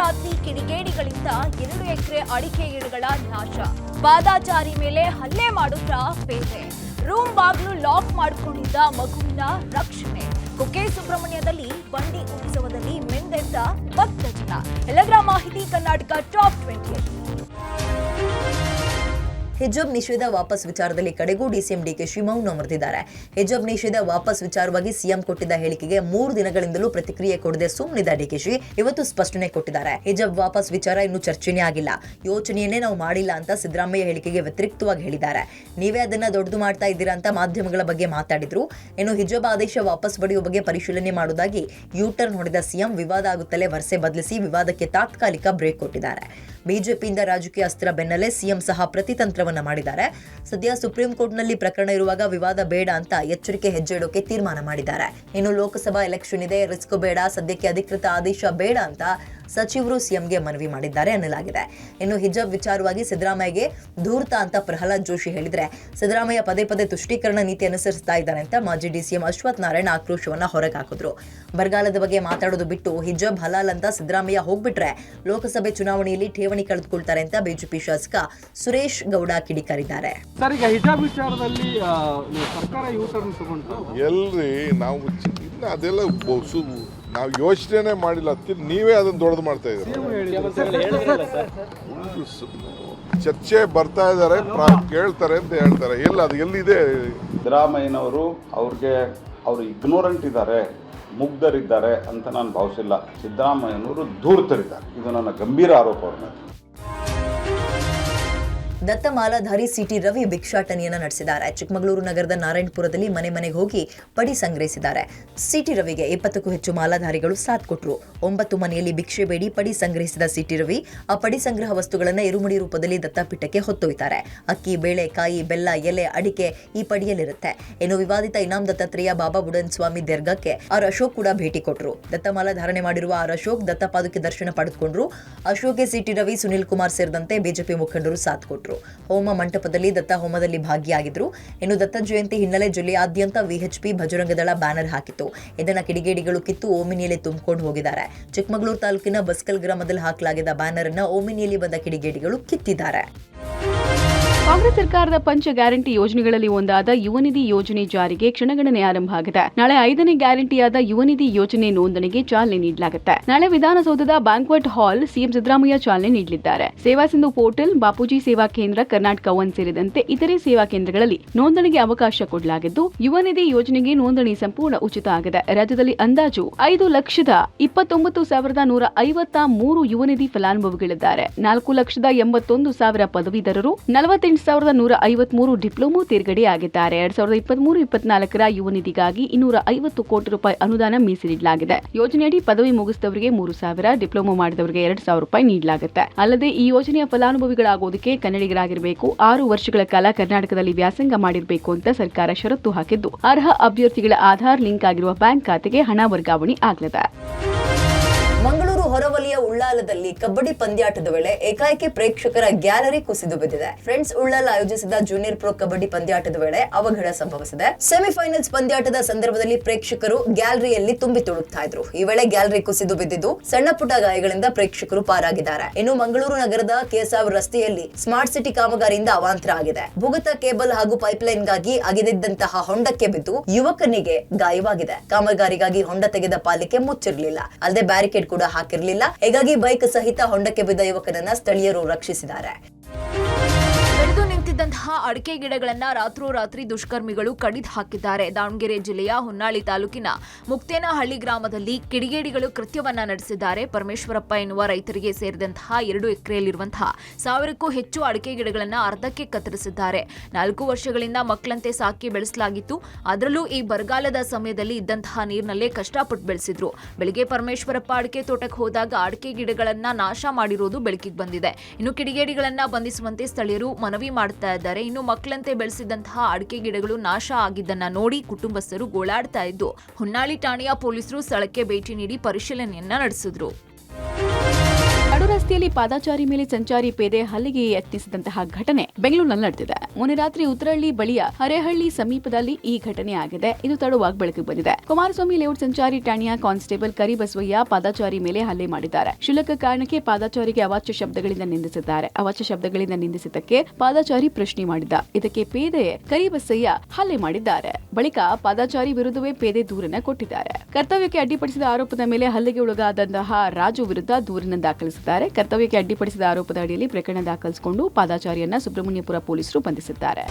ರಾತ್ರೋರಾತ್ರಿ ಕಿಡಿಗೇಡಿಗಳಿಂದ 2 ಎಕರೆ ಅಡಿಕೆ ಗಿಡಗಳ ನಾಶ. ಪಾದಾಚಾರಿ ಮೇಲೆ ಹಲ್ಲೆ ಮಾಡುತ್ತಾ ಪೇದೆ. ರೂಮ್ ಬಾಗಿಲು ಲಾಕ್ ಮಾಡಿಕೊಂಡಿದ್ದ ಮಗುವಿನ ರಕ್ಷಣೆ. ಕುಕ್ಕೆ ಸುಬ್ರಹ್ಮಣ್ಯದಲ್ಲಿ ಬಂಡಿ ಉತ್ಸವದಲ್ಲಿ ಮಿಂದೆದ್ದ ಭಕ್ತ ಜನ. ಎಲ್ಲದರ ಮಾಹಿತಿ ಕರ್ನಾಟಕ ಟಾಪ್ 20. ಹಿಜಾಬ್ ನಿಷೇಧ ವಾಪಸ್ ವಿಚಾರದಲ್ಲಿ ಕಡೆಗೂ ಡಿಸಿಎಂ ಡಿಕೆಶಿ ಮೌನ ಮುರಿದಿದ್ದಾರೆ. ಹಿಜಾಬ್ ನಿಷೇಧ ವಾಪಸ್ ವಿಚಾರವಾಗಿ ಸಿಎಂ ಕೊಟ್ಟಿದ್ದ ಹೇಳಿಕೆಗೆ 3 ದಿನಗಳಿಂದಲೂ ಪ್ರತಿಕ್ರಿಯೆ ಕೊಡದೆ ಸುಮ್ಮನಿದ್ದ ಡಿಕೆಶಿ ಇವತ್ತು ಸ್ಪಷ್ಟನೆ ಕೊಟ್ಟಿದ್ದಾರೆ. ಹಿಜಾಬ್ ವಾಪಸ್ ವಿಚಾರ ಇನ್ನೂ ಚರ್ಚೆನೇ ಆಗಿಲ್ಲ, ಯೋಚನೆಯನ್ನೇ ನಾವು ಮಾಡಿಲ್ಲ ಅಂತ ಸಿದ್ದರಾಮಯ್ಯ ಹೇಳಿಕೆಗೆ ವ್ಯತಿರಿಕ್ತವಾಗಿ ಹೇಳಿದ್ದಾರೆ. ನೀವೇ ಅದನ್ನ ದೊಡ್ಡದು ಮಾಡ್ತಾ ಇದ್ದೀರಾ ಅಂತ ಮಾಧ್ಯಮಗಳ ಬಗ್ಗೆ ಮಾತಾಡಿದ್ರು. ಇನ್ನು ಹಿಜಾಬ್ ಆದೇಶ ವಾಪಸ್ ಪಡೆಯುವ ಬಗ್ಗೆ ಪರಿಶೀಲನೆ ಮಾಡುವುದಾಗಿ ಯೂಟರ್ನ್ ಹೊಡೆದ ಸಿಎಂ ವಿವಾದ ಆಗುತ್ತಲೇ ವರಸೆ ಬದಲಿಸಿ ವಿವಾದಕ್ಕೆ ತಾತ್ಕಾಲಿಕ ಬ್ರೇಕ್ ಕೊಟ್ಟಿದ್ದಾರೆ. ಬಿಜೆಪಿಯಿಂದ ರಾಜಕೀಯ ಅಸ್ತ್ರ ಬೆನ್ನಲ್ಲೇ ಸಿಎಂ ಸಹ ಪ್ರತಿತಂತ್ರವನ್ನ ಮಾಡಿದ್ದಾರೆ. ಸದ್ಯ ಸುಪ್ರೀಂ ಕೋರ್ಟ್ನಲ್ಲಿ ಪ್ರಕರಣ ಇರುವಾಗ ವಿವಾದ ಬೇಡ ಅಂತ ಎಚ್ಚರಿಕೆ ಹೆಜ್ಜೆ ಇಡೋಕೆ ತೀರ್ಮಾನ ಮಾಡಿದ್ದಾರೆ. ಇನ್ನು ಲೋಕಸಭಾ ಎಲೆಕ್ಷನ್ ಇದೆ, ರಿಸ್ಕ್ ಬೇಡ, ಸದ್ಯಕ್ಕೆ ಅಧಿಕೃತ ಆದೇಶ ಬೇಡ ಅಂತ ಸಚಿವರು ಸಿಎಂಗೆ ಮನವಿ ಮಾಡಿದ್ದಾರೆ ಎನ್ನಲಾಗಿದೆ. ಇನ್ನು ಹಿಜಾಬ್ ವಿಚಾರವಾಗಿ ಸಿದ್ದರಾಮಯ್ಯಗೆ ಧೂರ್ತ ಅಂತ ಪ್ರಹ್ಲಾದ್ ಜೋಶಿ ಹೇಳಿದ್ರೆ, ಸಿದ್ದರಾಮಯ್ಯ ಪದೇ ಪದೇ ತುಷ್ಟೀಕರಣ ನೀತಿ ಅನುಸರಿಸ್ತಾ ಇದ್ದಾರೆ ಅಂತ ಮಾಜಿ ಡಿಸಿಎಂ ಅಶ್ವಥ್ ನಾರಾಯಣ ಆಕ್ರೋಶವನ್ನ ಹೊರಗಾಕಿದ್ರು. ಬರಗಾಲದ ಬಗ್ಗೆ ಮಾತಾಡೋದು ಬಿಟ್ಟು ಹಿಜಾಬ್ ಹಲಾಲ್ ಅಂತ ಸಿದ್ದರಾಮಯ್ಯ ಹೋಗ್ಬಿಟ್ರೆ ಲೋಕಸಭೆ ಚುನಾವಣೆಯಲ್ಲಿ ಠೇವಣಿ ಕಳೆದುಕೊಳ್ತಾರೆ ಅಂತ ಬಿಜೆಪಿ ಶಾಸಕ ಸುರೇಶ್ ಗೌಡ ಕಿಡಿಕಾರಿದ್ದಾರೆ. ಸರ್, ಈಗ ಹಿಜಾಬ್ ವಿಚಾರದಲ್ಲಿ ಸರ್ಕಾರ ಯೂಟರ್ನ್ ತಗೊಂಡು ಎಲ್ರಿ ನಾವು ಅದೆಲ್ಲ ನಾವು ಯೋಚನೆ ಮಾಡಿಲ್ಲ, ನೀವೇ ಅದನ್ನ ದೊಡ್ಡದು ಮಾಡ್ತಾ ಇದ್ದೀರಿ. ಚರ್ಚೆ ಬರ್ತಾ ಇದ್ದಾರೆ, ಕೇಳ್ತಾರೆ ಅಂತ ಹೇಳ್ತಾರೆ. ಎಲ್ಲ ಅದು ಎಲ್ಲಿದೆ? ಸಿದ್ದರಾಮಯ್ಯನವರು ಅವರು ಇಗ್ನೋರೆಂಟ್ ಇದ್ದಾರೆ, ಮುಗ್ಧರಿದ್ದಾರೆ ಅಂತ ನಾನು ಭಾವಿಸಿಲ್ಲ. ಸಿದ್ದರಾಮಯ್ಯನವರು ಧೂರ್ತರಿದ್ದಾರೆ. ಇದು ನನ್ನ ಗಂಭೀರ ಆರೋಪ ಅವ್ರ ಮೇಲೆ. ದತ್ತ ಮಾಲಾಧಾರಿ ಸಿಟಿ ರವಿ ಭಿಕ್ಷಾಟನೆಯನ್ನ ನಡೆಸಿದ್ದಾರೆ. ಚಿಕ್ಕಮಗಳೂರು ನಗರದ ನಾರಾಯಣಪುರದಲ್ಲಿ ಮನೆ ಮನೆಗೆ ಹೋಗಿ ಪಡಿ ಸಂಗ್ರಹಿಸಿದ್ದಾರೆ. ಸಿಟಿ ರವಿಗೆ 20ಕ್ಕೂ ಹೆಚ್ಚು ಮಾಲಾಧಾರಿಗಳು ಸಾಥ್ ಕೊಟ್ಟರು. 9 ಮನೆಯಲ್ಲಿ ಭಿಕ್ಷೆ ಬೇಡಿ ಪಡಿ ಸಂಗ್ರಹಿಸಿದ ಸಿಟಿ ರವಿ ಆ ಪಡಿ ಸಂಗ್ರಹ ವಸ್ತುಗಳನ್ನು ಇರುಮುಡಿ ರೂಪದಲ್ಲಿ ದತ್ತಪೀಠಕ್ಕೆ ಹೊತ್ತೊಯ್ತಾರೆ. ಅಕ್ಕಿ, ಬೇಳೆ, ಕಾಯಿ, ಬೆಲ್ಲ, ಎಲೆ, ಅಡಿಕೆ ಈ ಪಡಿಯಲ್ಲಿರುತ್ತೆ. ಇನ್ನು ವಿವಾದಿತ ಇನಾಮ್ ದತ್ತಾತ್ರೇಯ ಬಾಬಾ ಬುಡನ್ ಸ್ವಾಮಿ ದರ್ಗಾಕ್ಕೆ ಆರ್ ಅಶೋಕ್ ಕೂಡ ಭೇಟಿ ಕೊಟ್ಟರು. ದತ್ತಮಾಲಾ ಧಾರಣೆ ಮಾಡಿರುವ ಆರ್ ಅಶೋಕ್ ದತ್ತಪಾದುಕೆ ದರ್ಶನ ಪಡೆದುಕೊಂಡ್ರು. ಅಶೋಕ್ಗೆ ಸಿಟಿ ರವಿ, ಸುನಿಲ್ ಕುಮಾರ್ ಸೇರಿದಂತೆ ಬಿಜೆಪಿ ಮುಖಂಡರು ಸಾಥ್ ಕೊಟ್ಟರು. ಹೋಮ ಮಂಟಪದಲ್ಲಿ ದತ್ತ ಹೋಮದಲ್ಲಿ ಭಾಗಿಯಾಗಿದ್ರು. ಇನ್ನು ದತ್ತ ಜಯಂತಿ ಹಿನ್ನೆಲೆ ಜಿಲ್ಲೆಯಾದ್ಯಂತ ವಿಎಚ್ಪಿ ಭಜರಂಗ ದಳ ಬ್ಯಾನರ್ ಹಾಕಿತ್ತು. ಇದನ್ನ ಕಿಡಿಗೇಡಿಗಳು ಕಿತ್ತು ಓಮಿನಿಯಲ್ಲಿ ತುಂಬಿಕೊಂಡು ಹೋಗಿದ್ದಾರೆ. ಚಿಕ್ಕಮಗಳೂರು ತಾಲೂಕಿನ ಬಸ್ಕಲ್ ಗ್ರಾಮದಲ್ಲಿ ಹಾಕಲಾಗಿದ್ದ ಬ್ಯಾನರ್ ಅನ್ನ ಓಮಿನಿಯಲ್ಲಿ ಬಂದ ಕಿಡಿಗೇಡಿಗಳು ಕಿತ್ತಿದ್ದಾರೆ. ಕಾಂಗ್ರೆಸ್ ಸರ್ಕಾರದ ಪಂಚ ಗ್ಯಾರಂಟಿ ಯೋಜನೆಗಳಲ್ಲಿ ಒಂದಾದ ಯುವನಿಧಿ ಯೋಜನೆ ಜಾರಿಗೆ ಕ್ಷಣಗಣನೆ ಆರಂಭ ಆಗಿದೆ. ನಾಳೆ 5ನೇ ಗ್ಯಾರಂಟಿಯಾದ ಯುವನಿಧಿ ಯೋಜನೆ ನೋಂದಣಿಗೆ ಚಾಲನೆ ನೀಡಲಾಗುತ್ತೆ. ನಾಳೆ ವಿಧಾನಸೌಧದ ಬ್ಯಾಂಕ್ವೆಟ್ ಹಾಲ್ ಸಿಎಂ ಸಿದ್ದರಾಮಯ್ಯ ಚಾಲನೆ ನೀಡಲಿದ್ದಾರೆ. ಸೇವಾ ಸಿಂಧು ಪೋರ್ಟಲ್, ಬಾಪೂಜಿ ಸೇವಾ ಕೇಂದ್ರ, ಕರ್ನಾಟಕ ಒನ್ ಸೇರಿದಂತೆ ಇತರೆ ಸೇವಾ ಕೇಂದ್ರಗಳಲ್ಲಿ ನೋಂದಣಿಗೆ ಅವಕಾಶ ಕೊಡಲಾಗಿದ್ದು, ಯುವನಿಧಿ ಯೋಜನೆಗೆ ನೋಂದಣಿ ಸಂಪೂರ್ಣ ಉಚಿತ ಆಗಿದೆ. ರಾಜ್ಯದಲ್ಲಿ ಅಂದಾಜು 5,29,153 ಯುವನಿಧಿ ಫಲಾನುಭವಿಗಳಿದ್ದಾರೆ. 4,81,000 ಪದವೀಧರರು, 48,153 ಡಿಪ್ಲೊಮೊ ತೇರ್ಗಡೆಯಾಗಿದ್ದಾರೆ. 2023-24 ಯುವನಿಧಿಗಾಗಿ 250 ಕೋಟಿ ರೂಪಾಯಿ ಅನುದಾನ ಮೀಸಲಿಡಲಾಗಿದೆ. ಯೋಜನೆಯಡಿ ಪದವಿ ಮುಗಿಸಿದವರಿಗೆ 3,000, ಡಿಪ್ಲೊಮೊ ಮಾಡಿದವರಿಗೆ 2,000 ರೂಪಾಯಿ ನೀಡಲಾಗುತ್ತೆ. ಅಲ್ಲದೆ ಈ ಯೋಜನೆಯ ಫಲಾನುಭವಿಗಳಾಗೋದಕ್ಕೆ ಕನ್ನಡಿಗರಾಗಿರಬೇಕು, 6 ವರ್ಷಗಳ ಕಾಲ ಕರ್ನಾಟಕದಲ್ಲಿ ವ್ಯಾಸಂಗ ಮಾಡಿರಬೇಕು ಅಂತ ಸರ್ಕಾರ ಷರತ್ತು ಹಾಕಿದ್ದು, ಅರ್ಹ ಅಭ್ಯರ್ಥಿಗಳ ಆಧಾರ್ ಲಿಂಕ್ ಆಗಿರುವ ಬ್ಯಾಂಕ್ ಖಾತೆಗೆ ಹಣ ವರ್ಗಾವಣೆ ಆಗಲಿದೆ. ಮಂಗಳೂರು ಹೊರವಲಯ ಉಳ್ಳಾಲದಲ್ಲಿ ಕಬಡ್ಡಿ ಪಂದ್ಯಾಟದ ವೇಳೆ ಏಕಾಏಕಿ ಪ್ರೇಕ್ಷಕರ ಗ್ಯಾಲರಿ ಕುಸಿದು ಬಿದ್ದಿದೆ. ಫ್ರೆಂಡ್ಸ್ ಉಳ್ಳಾಲ ಆಯೋಜಿಸಿದ ಜೂನಿಯರ್ ಪ್ರೊ ಕಬಡ್ಡಿ ಪಂದ್ಯಾಟದ ವೇಳೆ ಅವಘಡ ಸಂಭವಿಸಿದೆ. ಸೆಮಿಫೈನಲ್ಸ್ ಪಂದ್ಯಾಟದ ಸಂದರ್ಭದಲ್ಲಿ ಪ್ರೇಕ್ಷಕರು ಗ್ಯಾಲರಿಯಲ್ಲಿ ತುಂಬಿ ತುಳುಕ್ತಾ ಇದ್ರು. ಈ ವೇಳೆ ಗ್ಯಾಲರಿ ಕುಸಿದು ಬಿದ್ದಿದ್ದು ಸಣ್ಣ ಪುಟ್ಟ ಗಾಯಗಳಿಂದ ಪ್ರೇಕ್ಷಕರು ಪಾರಾಗಿದ್ದಾರೆ. ಇನ್ನು ಮಂಗಳೂರು ನಗರದ ಕೆಸಾವ್ ರಸ್ತೆಯಲ್ಲಿ ಸ್ಮಾರ್ಟ್ ಸಿಟಿ ಕಾಮಗಾರಿಯಿಂದ ಅವಾಂತರ ಆಗಿದೆ. ಭೂಗತ ಕೇಬಲ್ ಹಾಗೂ ಪೈಪ್ಲೈನ್ಗಾಗಿ ಅಗೆದಿದ್ದಂತಹ ಹೊಂಡಕ್ಕೆ ಬಿದ್ದು ಯುವಕನಿಗೆ ಗಾಯವಾಗಿದೆ. ಕಾಮಗಾರಿಗಾಗಿ ಹೊಂಡ ತೆಗೆದ ಪಾಲಿಕೆ ಮುಚ್ಚಿರಲಿಲ್ಲ, ಅಲ್ಲದೆ ಬ್ಯಾರಿಕೇಡ್ ಕೂಡ ಹಾಕಿರಲಿಲ್ಲ. ಹೀಗಾಗಿ ಬೈಕ್ ಸಹಿತ ಹೊಂಡಕ್ಕೆ ಬಿದ್ದ ಯುವಕನನ್ನ ಸ್ಥಳೀಯರು ರಕ್ಷಿಸಿದ್ದಾರೆ. ಬೆಳೆದು ನಿಂತಿದ್ದಂತಹ ಅಡಿಕೆ ಗಿಡಗಳನ್ನ ರಾತ್ರೋರಾತ್ರಿ ದುಷ್ಕರ್ಮಿಗಳು ಕಡಿದು ಹಾಕಿದ್ದಾರೆ. ದಾವಣಗೆರೆ ಜಿಲ್ಲೆಯ ಹೊನ್ನಾಳಿ ತಾಲೂಕಿನ ಮುಕ್ತೇನಹಳ್ಳಿ ಗ್ರಾಮದಲ್ಲಿ ಕಿಡಿಗೇಡಿಗಳು ಕೃತ್ಯವನ್ನ ನಡೆಸಿದ್ದಾರೆ. ಪರಮೇಶ್ವರಪ್ಪ ಎನ್ನುವ ರೈತರಿಗೆ ಸೇರಿದಂತಹ 2 ಎಕರೆಯಲ್ಲಿರುವಂತಹ 1000ಕ್ಕೂ ಹೆಚ್ಚು ಅಡಿಕೆ ಗಿಡಗಳನ್ನ ಅರ್ಧಕ್ಕೆ ಕತ್ತರಿಸಿದ್ದಾರೆ. 4 ವರ್ಷಗಳಿಂದ ಮಕ್ಕಳಂತೆ ಸಾಕಿ ಬೆಳೆಸಲಾಗಿತ್ತು. ಅದರಲ್ಲೂ ಈ ಬರಗಾಲದ ಸಮಯದಲ್ಲಿ ಇದ್ದಂತಹ ನೀರಿನಲ್ಲೇ ಕಷ್ಟಪಟ್ಟು ಬೆಳೆಸಿದ್ರು. ಬೆಳಿಗ್ಗೆ ಪರಮೇಶ್ವರಪ್ಪ ಅಡಿಕೆ ತೋಟಕ್ಕೆ ಹೋದಾಗ ಅಡಿಕೆ ಗಿಡಗಳನ್ನ ನಾಶ ಮಾಡಿರೋದು ಬೆಳಕಿಗೆ ಬಂದಿದೆ. ಇನ್ನು ಕಿಡಿಗೇಡಿಗಳನ್ನ ಬಂಧಿಸುವಂತೆ ಸ್ಥಳೀಯರು ಮನವಿ ಮಾಡ್ತಾ ಇದ್ದಾರೆ. ಇನ್ನು ಮಕ್ಕಳಂತೆ ಬೆಳೆಸಿದಂತಹ ಅಡಿಕೆ ಗಿಡಗಳು ನಾಶ ಆಗಿದ್ದನ್ನ ನೋಡಿ ಕುಟುಂಬಸ್ಥರು ಗೋಳಾಡ್ತಾ ಇದ್ದು, ಹೊನ್ನಾಳಿ ಠಾಣೆಯ ಪೊಲೀಸರು ಸ್ಥಳಕ್ಕೆ ಭೇಟಿ ನೀಡಿ ಪರಿಶೀಲನೆಯನ್ನ ನಡೆಸಿದ್ರು. ರಸ್ತೆಯಲ್ಲಿ ಪಾದಾಚಾರಿ ಮೇಲೆ ಸಂಚಾರಿ ಪೇದೆ ಹಲ್ಲೆಗೆ ಯತ್ನಿಸಿದಂತಹ ಘಟನೆ ಬೆಂಗಳೂರಿನಲ್ಲಿ ನಡೆದಿದೆ. ಮೊನ್ನೆ ರಾತ್ರಿ ಉತ್ತರಹಳ್ಳಿ ಬಳಿಯ ಹರೇಹಳ್ಳಿ ಸಮೀಪದಲ್ಲಿ ಈ ಘಟನೆ ಆಗಿದೆ. ಇದು ತಡವಾಗಿ ಬೆಳಕಿಗೆ ಬಂದಿದೆ. ಕುಮಾರಸ್ವಾಮಿ ಲೇಔಟ್ ಸಂಚಾರಿ ಠಾಣೆಯ ಕಾನ್ಸ್ಟೇಬಲ್ ಕರಿಬಸವಯ್ಯ ಪಾದಾಚಾರಿ ಮೇಲೆ ಹಲ್ಲೆ ಮಾಡಿದ್ದಾರೆ. ಕ್ಷುಲ್ಲಕ ಕಾರಣಕ್ಕೆ ಪಾದಾಚಾರಿಗೆ ಅವಾಚ್ಯ ಶಬ್ದಗಳಿಂದ ನಿಂದಿಸಿದ್ದಾರೆ. ಅವಾಚ್ಯ ಶಬ್ದಗಳಿಂದ ನಿಂದಿಸಿದ್ದಕ್ಕೆ ಪಾದಾಚಾರಿ ಪ್ರಶ್ನೆ ಮಾಡಿದ್ದ. ಇದಕ್ಕೆ ಪೇದೆ ಕರಿಬಸಯ್ಯ ಹಲ್ಲೆ ಮಾಡಿದ್ದಾರೆ. ಬಳಿಕ ಪಾದಾಚಾರಿ ವಿರುದ್ಧವೇ ಪೇದೆ ದೂರನ್ನ ಕೊಟ್ಟಿದ್ದಾರೆ. ಕರ್ತವ್ಯಕ್ಕೆ ಅಡ್ಡಿಪಡಿಸಿದ ಆರೋಪದ ಮೇಲೆ ಹಲ್ಲೆಗೆ ಒಳಗಾದಂತಹ ರಾಜು ವಿರುದ್ಧ ದೂರನ್ನು ದಾಖಲಿಸಿದ್ದಾರೆ. ಕರ್ತವ್ಯಕ್ಕೆ ಅಡ್ಡಿಪಡಿಸಿದ ಆರೋಪದ ಅಡಿಯಲ್ಲಿ ಪ್ರಕರಣ ದಾಖಲಿಸಿಕೊಂಡು ಪಾದಾಚಾರಿಯನ್ನ ಸುಬ್ರಹ್ಮಣ್ಯಪುರ ಪೊಲೀಸರು ಬಂಧಿಸಿದ್ದಾರೆ.